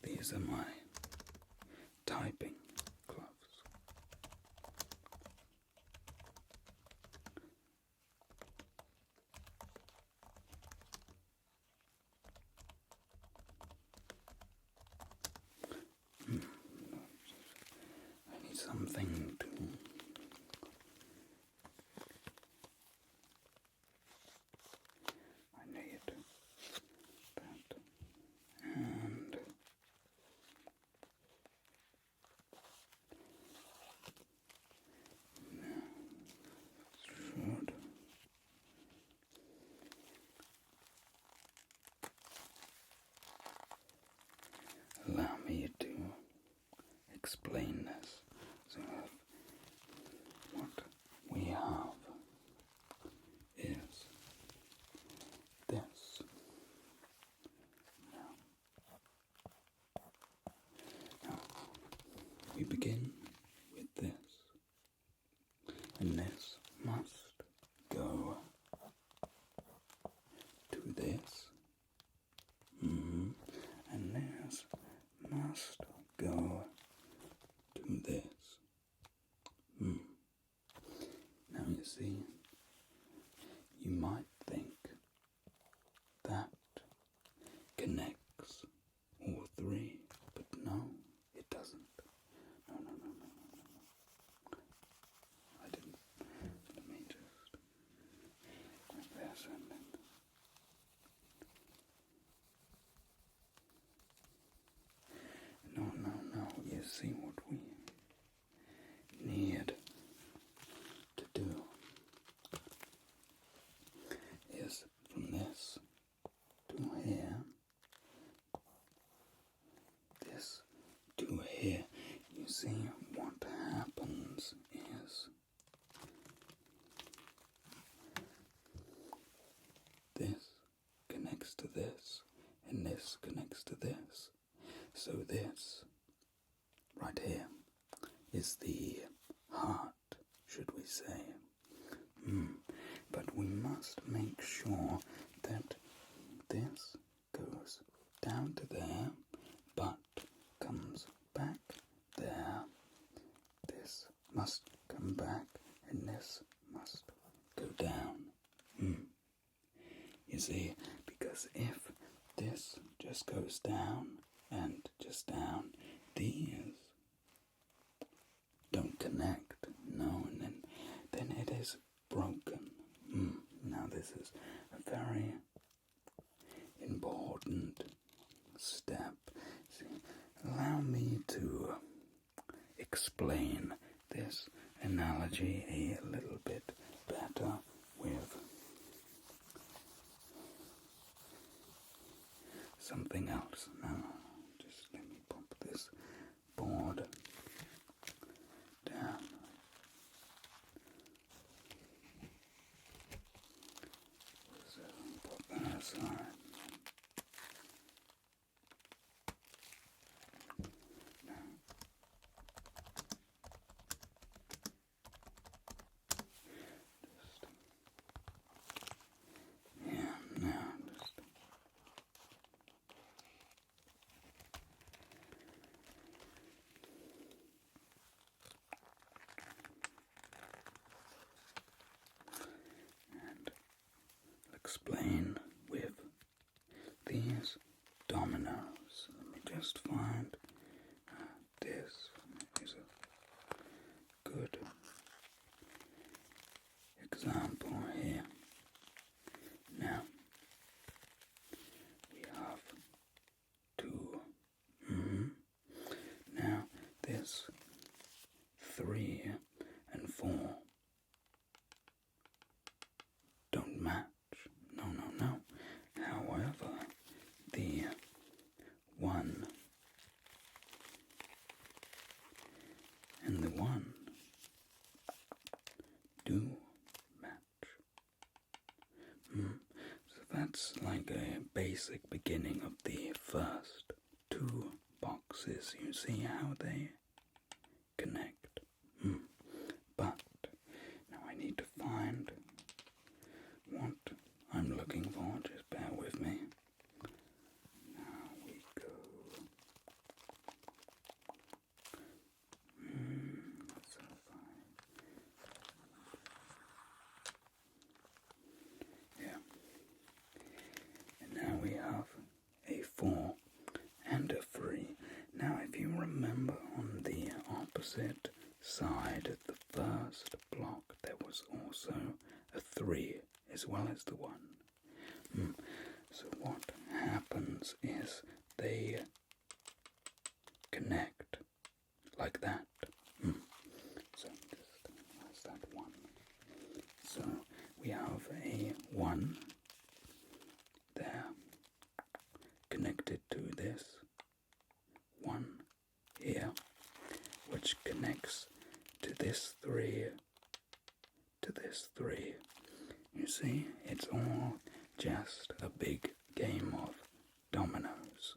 These are my typing gloves. I need something to I need that and should allow me to explain this. So what we have is this. Now we begin with this, and this must go to this, and this must go to this. Now you see, you might think that connects all three, but no, it doesn't. No. I didn't. Let me just like this and then. No. You see what we need to do is from this to here, this to here. You see what happens is this connects to this and this connects to this. So this right here is the heart, should we say. But we must make sure that this goes down to there, but comes back there. This must come back, and this must go down. You see, because if this just goes down and just down, these don't connect, no, and then it is broken. Now this is a very important step. See, allow me to explain this analogy a little bit better with something else. Now, just let me pop this board down. So put that aside. Explain with these dominoes. Let me just find this is a good example here. Now we have two. Now this 3 and 4 don't match. No. However, the 1 and the 1 do match. So that's like a basic beginning of the first 2 boxes. You see how they connect. But now I need to find what I'm looking for. Just bear with me. Now we go side of the first block there was also a 3 as well as the 1. So what happens is they connect like that. So just that's that 1. So we have a 1 there connected to this 1 here, which connects to this 3, to this 3. You see, it's all just a big game of dominoes.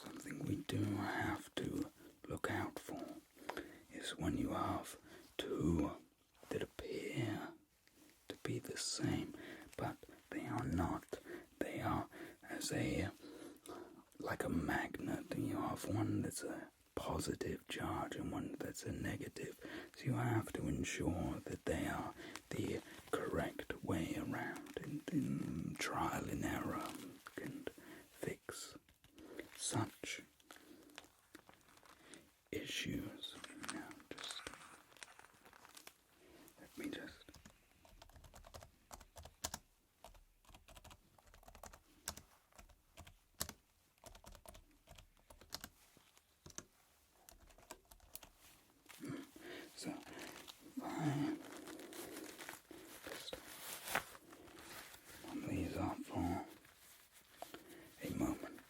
Something we do have to look out for is when you have 2 that appear to be the same, but they are not. They are like a magnet. You have one that's a positive charge and one that's a negative. So you have to ensure that they are the correct way around, and trial and error can fix such issues. Now, let me just so I just warm these up for a moment.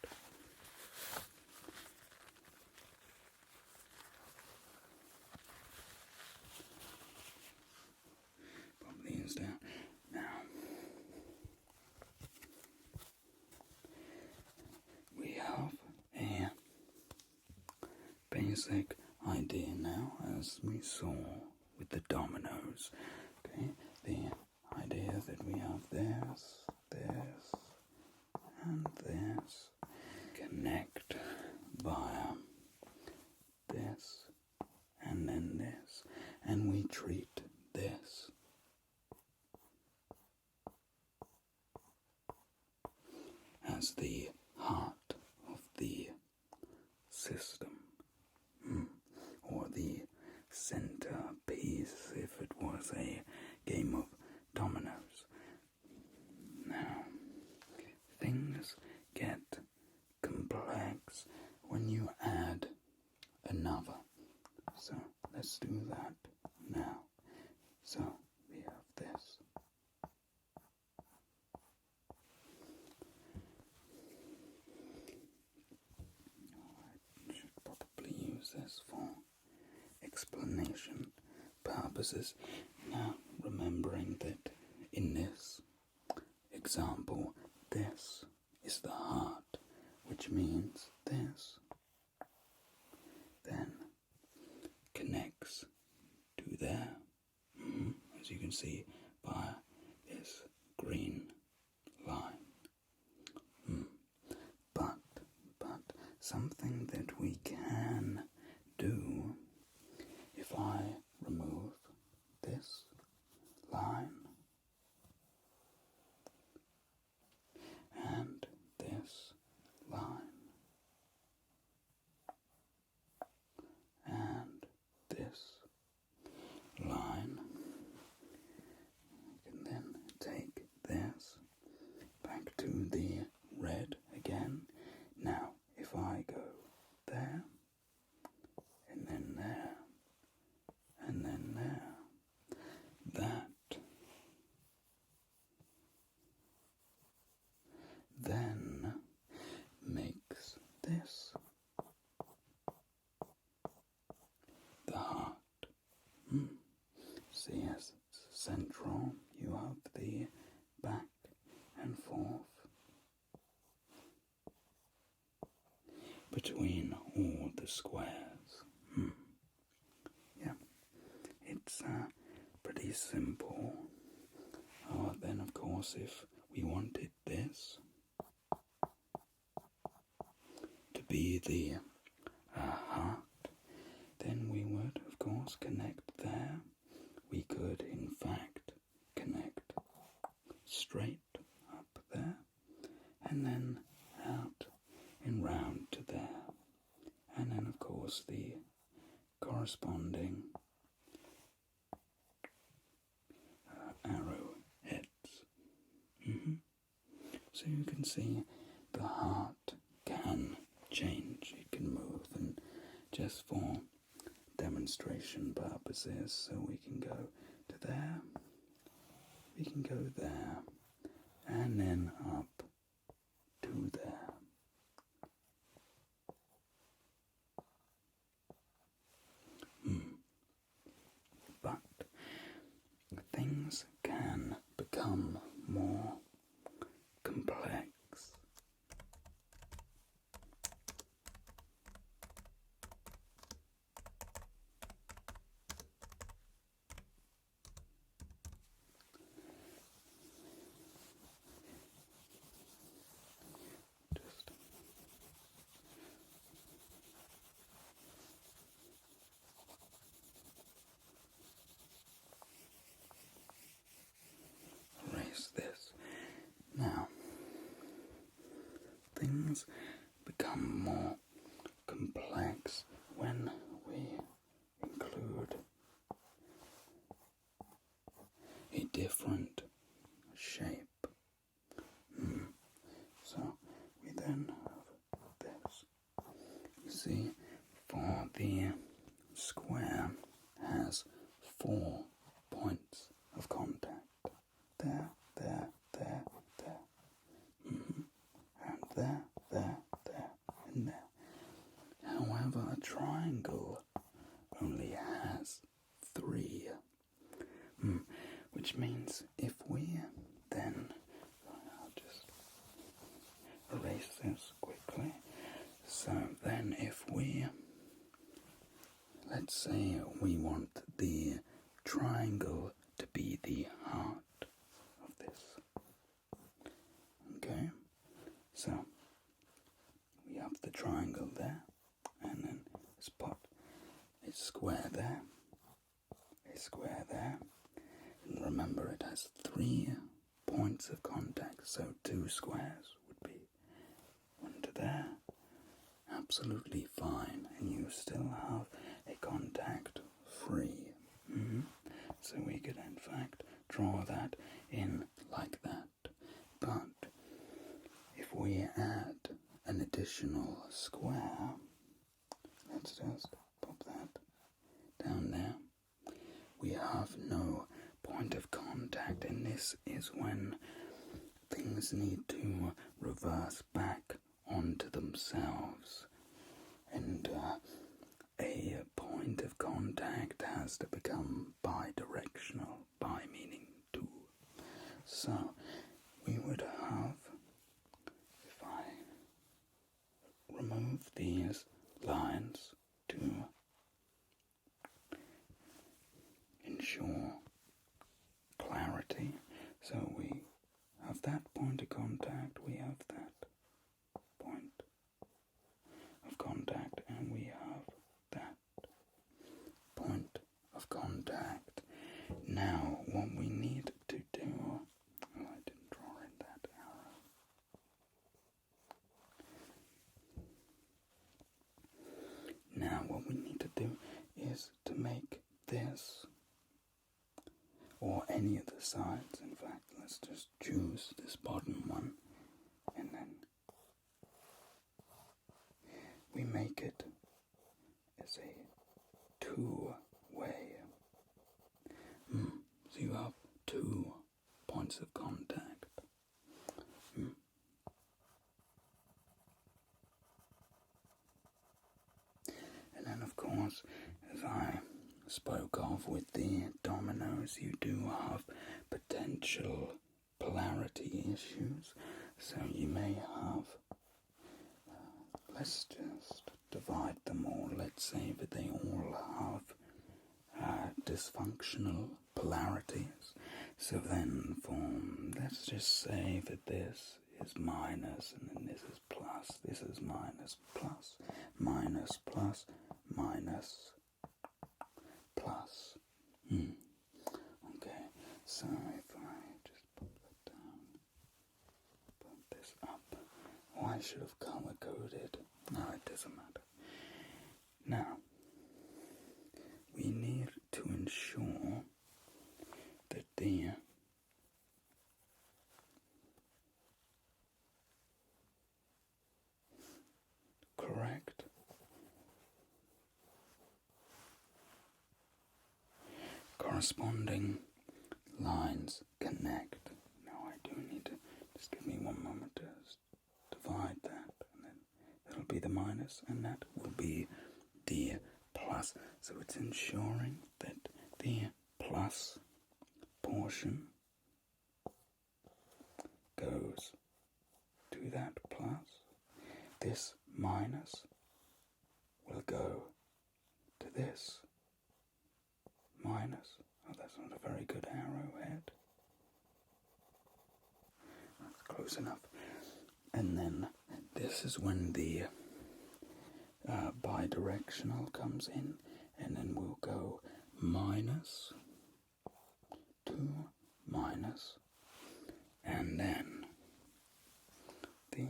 Put these down. Now we have a basic idea now, as we saw with the dominoes. Okay, the idea that we have this, and this connect via this and then this, and we treat this as the heart of the system, or the centerpiece if it was a game of dominoes. Now, things get complex when you add another. So let's do that now. So we have this. I should probably use this for explanation purposes. Now, remembering that in this example, this is the heart, which means this then connects to there, as you can see by this green line. But something that we can do, if I remove this line and this line and this line, we can then take this back to the red again. Now, if I go there, and then there, and then there, that then makes this the heart. See, as it's central, you have the back and forth between all the squares. Yeah, it's pretty simple. Then, of course, if we wanted this to be the heart, then we would, of course, connect there. We could, in fact, connect straight and then out and round to there. And then, of course, the corresponding arrow heads. So you can see the heart can change, it can move, and just for demonstration purposes, so we can go to there, we can go there, and then up to there. But things can become more complex. Just erase this. Now, things become more complex when we include a different shape. So we then have this. You see, for the square has 4 points of contact. There, there, there, there. And there, and there. However, a triangle only has 3. Which means if we then, I'll just erase this quickly. So then if we, let's say we want the triangle to be the heart of this. Okay, so we have the triangle there, and then let's put a square there, and remember it has 3 points of contact, so 2 squares would be 1 to there, absolutely fine, and you still have a contact free. So we could in fact draw that in like that. But if we add an additional square, let's just pop that down there, we have no point of contact, and this is when things need to reverse back onto themselves, and a point of contact has to become bidirectional, bi meaning 2. So we would have, if I remove these lines to ensure clarity, so we have that point of contact, we have that point of contact, and we have that point of contact. Now what we need to do, I didn't draw in that arrow. Now what we need to do is to make this, or any of the sides, in fact, let's just choose this bottom one, and then we make it as a 2-way. So you have 2 points of contact. And then, of course, as I spoke of with the dominoes, you do have potential polarity issues. So you may have, let's just divide them all. Let's say that they all have dysfunctional polarities. So then let's just say that this is minus, and then this is plus, this is minus, plus, minus, plus, minus, plus. Okay, so if I just put that down, put this this up. Oh, I should have color-coded. No, it doesn't matter. Now, we need to ensure that the correct corresponding lines connect. Now I do need to, just give me one moment to divide that, and then that'll be the minus, and that will be the plus. So it's ensuring that the plus portion goes to that plus. This minus will go to this minus. Oh, that's not a very good arrowhead. That's close enough. And then this is when the bidirectional comes in, and then we'll go minus to minus, and then the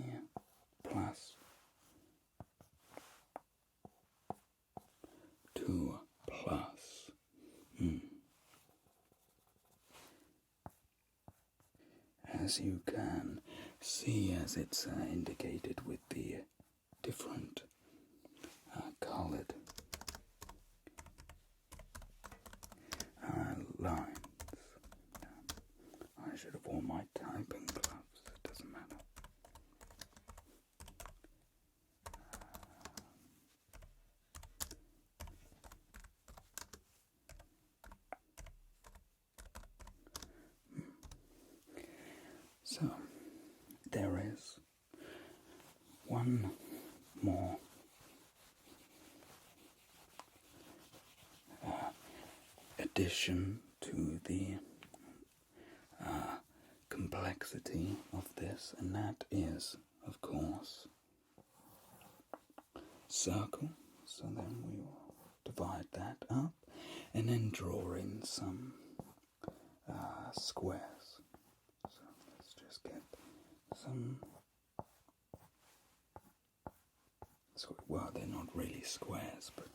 plus to plus. As you can see, as it's indicated with the different colored lines. I should have worn my typing gloves, it doesn't matter. So, there is one more addition to the complexity of this, and that is, of course, circle. So then we will divide that up, and then draw in some squares. So let's just get some. Well, they're not really squares, but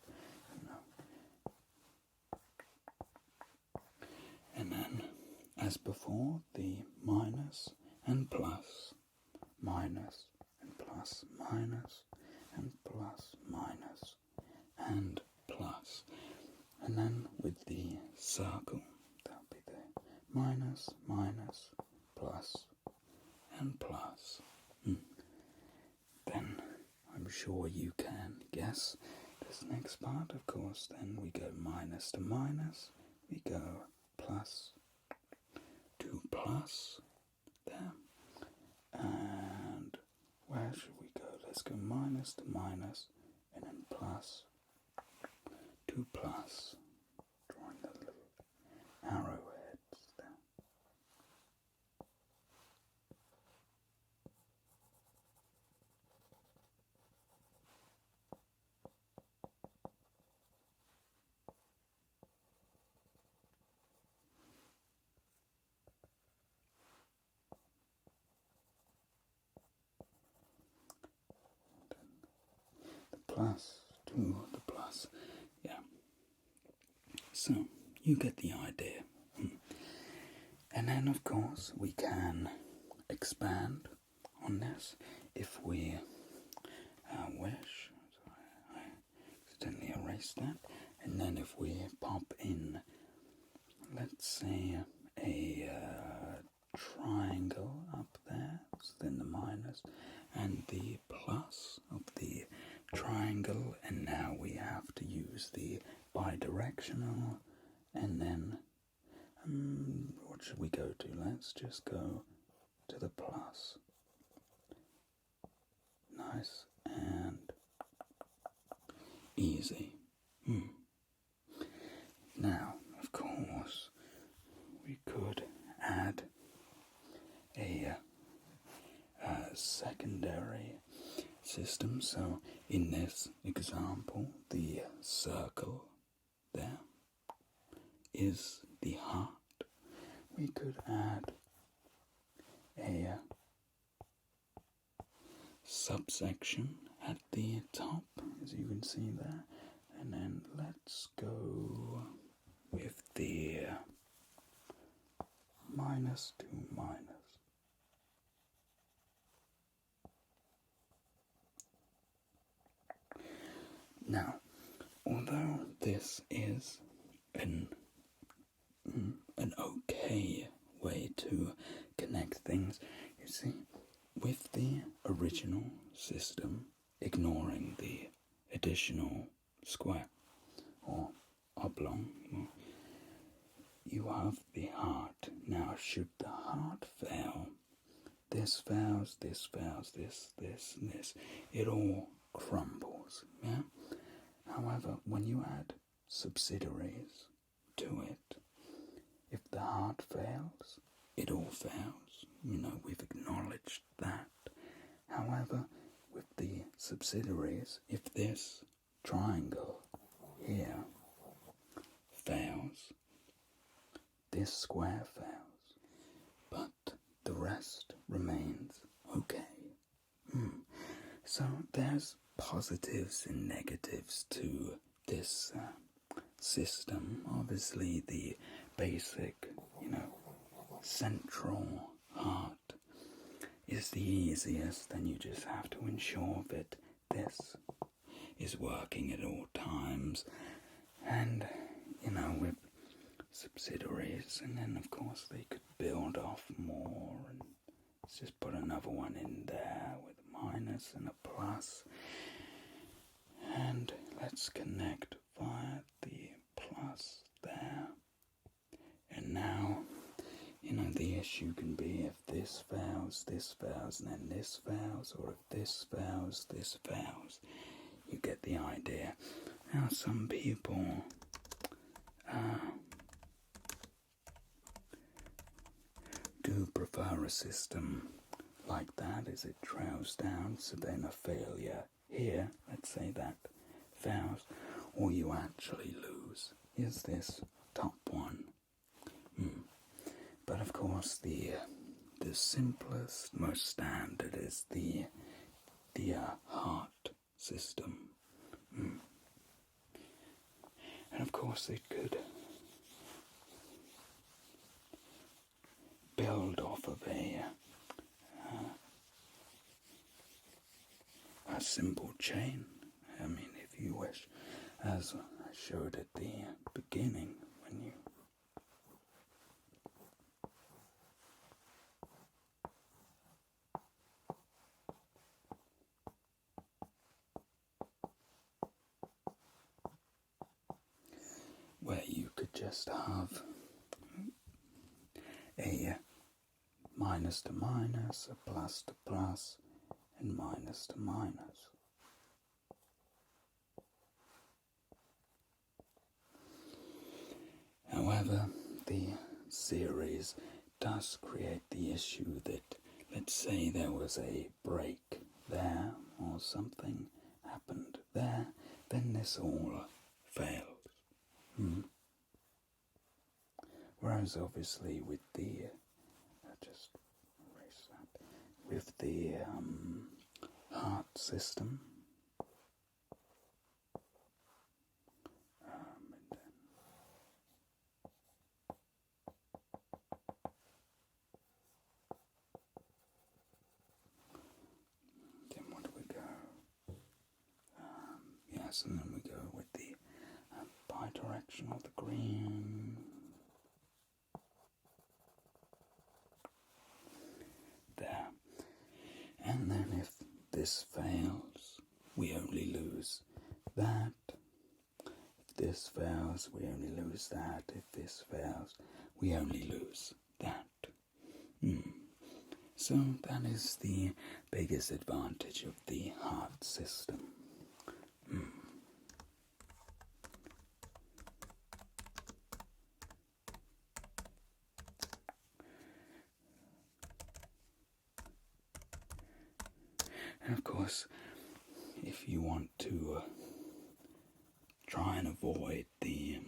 you know. And then, as before, the minus and plus, minus and plus, minus and plus, minus and plus. And then with the circle, that'll be the minus, minus, plus, and plus. Then I'm sure you can guess this next part, of course. Then we go minus to minus, we go plus to plus, there. And where should we go? Let's go minus to minus, and then plus to plus, drawing the little arrowheads there. Plus to the plus, yeah. So you get the idea. And then, of course, we can expand on this if we wish. So I accidentally erased that. And then if we pop in, let's say, a triangle up there, so then the minus and the plus of the triangle, and now we have to use the bidirectional, and then what should we go to? Let's just go to the plus. Nice and easy. Now, of course, we could add a secondary system. So in this example, the circle there is the heart. We could add a subsection at the top, as you can see there. And then let's go with the minus to minus. Now, although this is an okay way to connect things, you see, with the original system, ignoring the additional square or oblong, you have the heart. Now, should the heart fail, this fails, this fails, this, and this, it all crumbles, yeah? However, when you add subsidiaries to it, if the heart fails, it all fails. We've acknowledged that. However, with the subsidiaries, if this triangle here fails, this square fails, but the rest remains okay. So there's positives and negatives to this system. Obviously, the basic, central heart is the easiest, and you just have to ensure that this is working at all times. And, with subsidiaries, and then of course they could build off more, and let's just put another one in there with a minus and a plus, and let's connect via the plus there. And now, the issue can be if this fails, and then this fails, or if this fails, this fails. You get the idea. Now, some people do prefer a system like that, as it trails down, so then a failure here, let's say that fails, or you actually lose, is this top one. But of course, the simplest, most standard is the heart system. And of course, it could build off of a simple chain. If you wish, as I showed at the beginning, when you where you could just have a minus to minus, a plus to plus, and minus to minus. However, the series does create the issue that, let's say there was a break there, or something happened there, then this all fails. Whereas obviously with the, just erase that, with the heart system, then what do we go? Yes, and then we go with the bidirectional, the green. There. And then if this fails, we only lose that. If this fails, we only lose that. If this fails, we only lose that. So that is the biggest advantage of the heart system. And of course, if you want to try and avoid the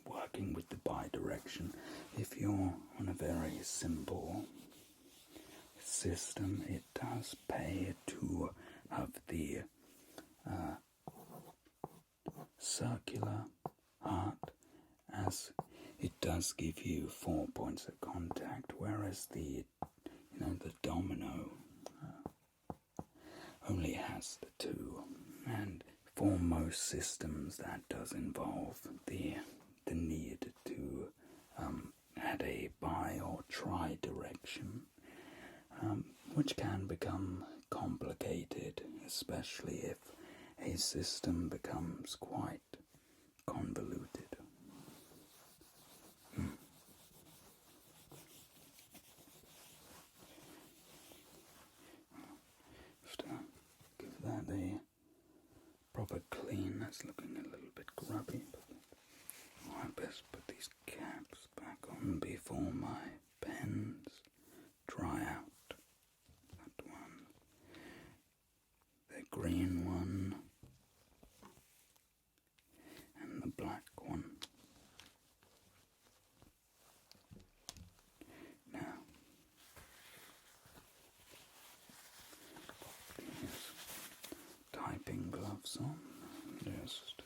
working with the bidirection, if you're on a very simple system, it does pay to of the circular heart, as it does give you 4 points of contact, whereas the domino only has the 2. And for most systems, that does involve the need to add a bi or tri direction, which can become complicated, especially if a system becomes quite convoluted. Just give that a proper clean. That's looking a little bit grubby, but I best put these caps back on before my pens dry out. That one, the green one, and the black one. Now, these typing gloves on, just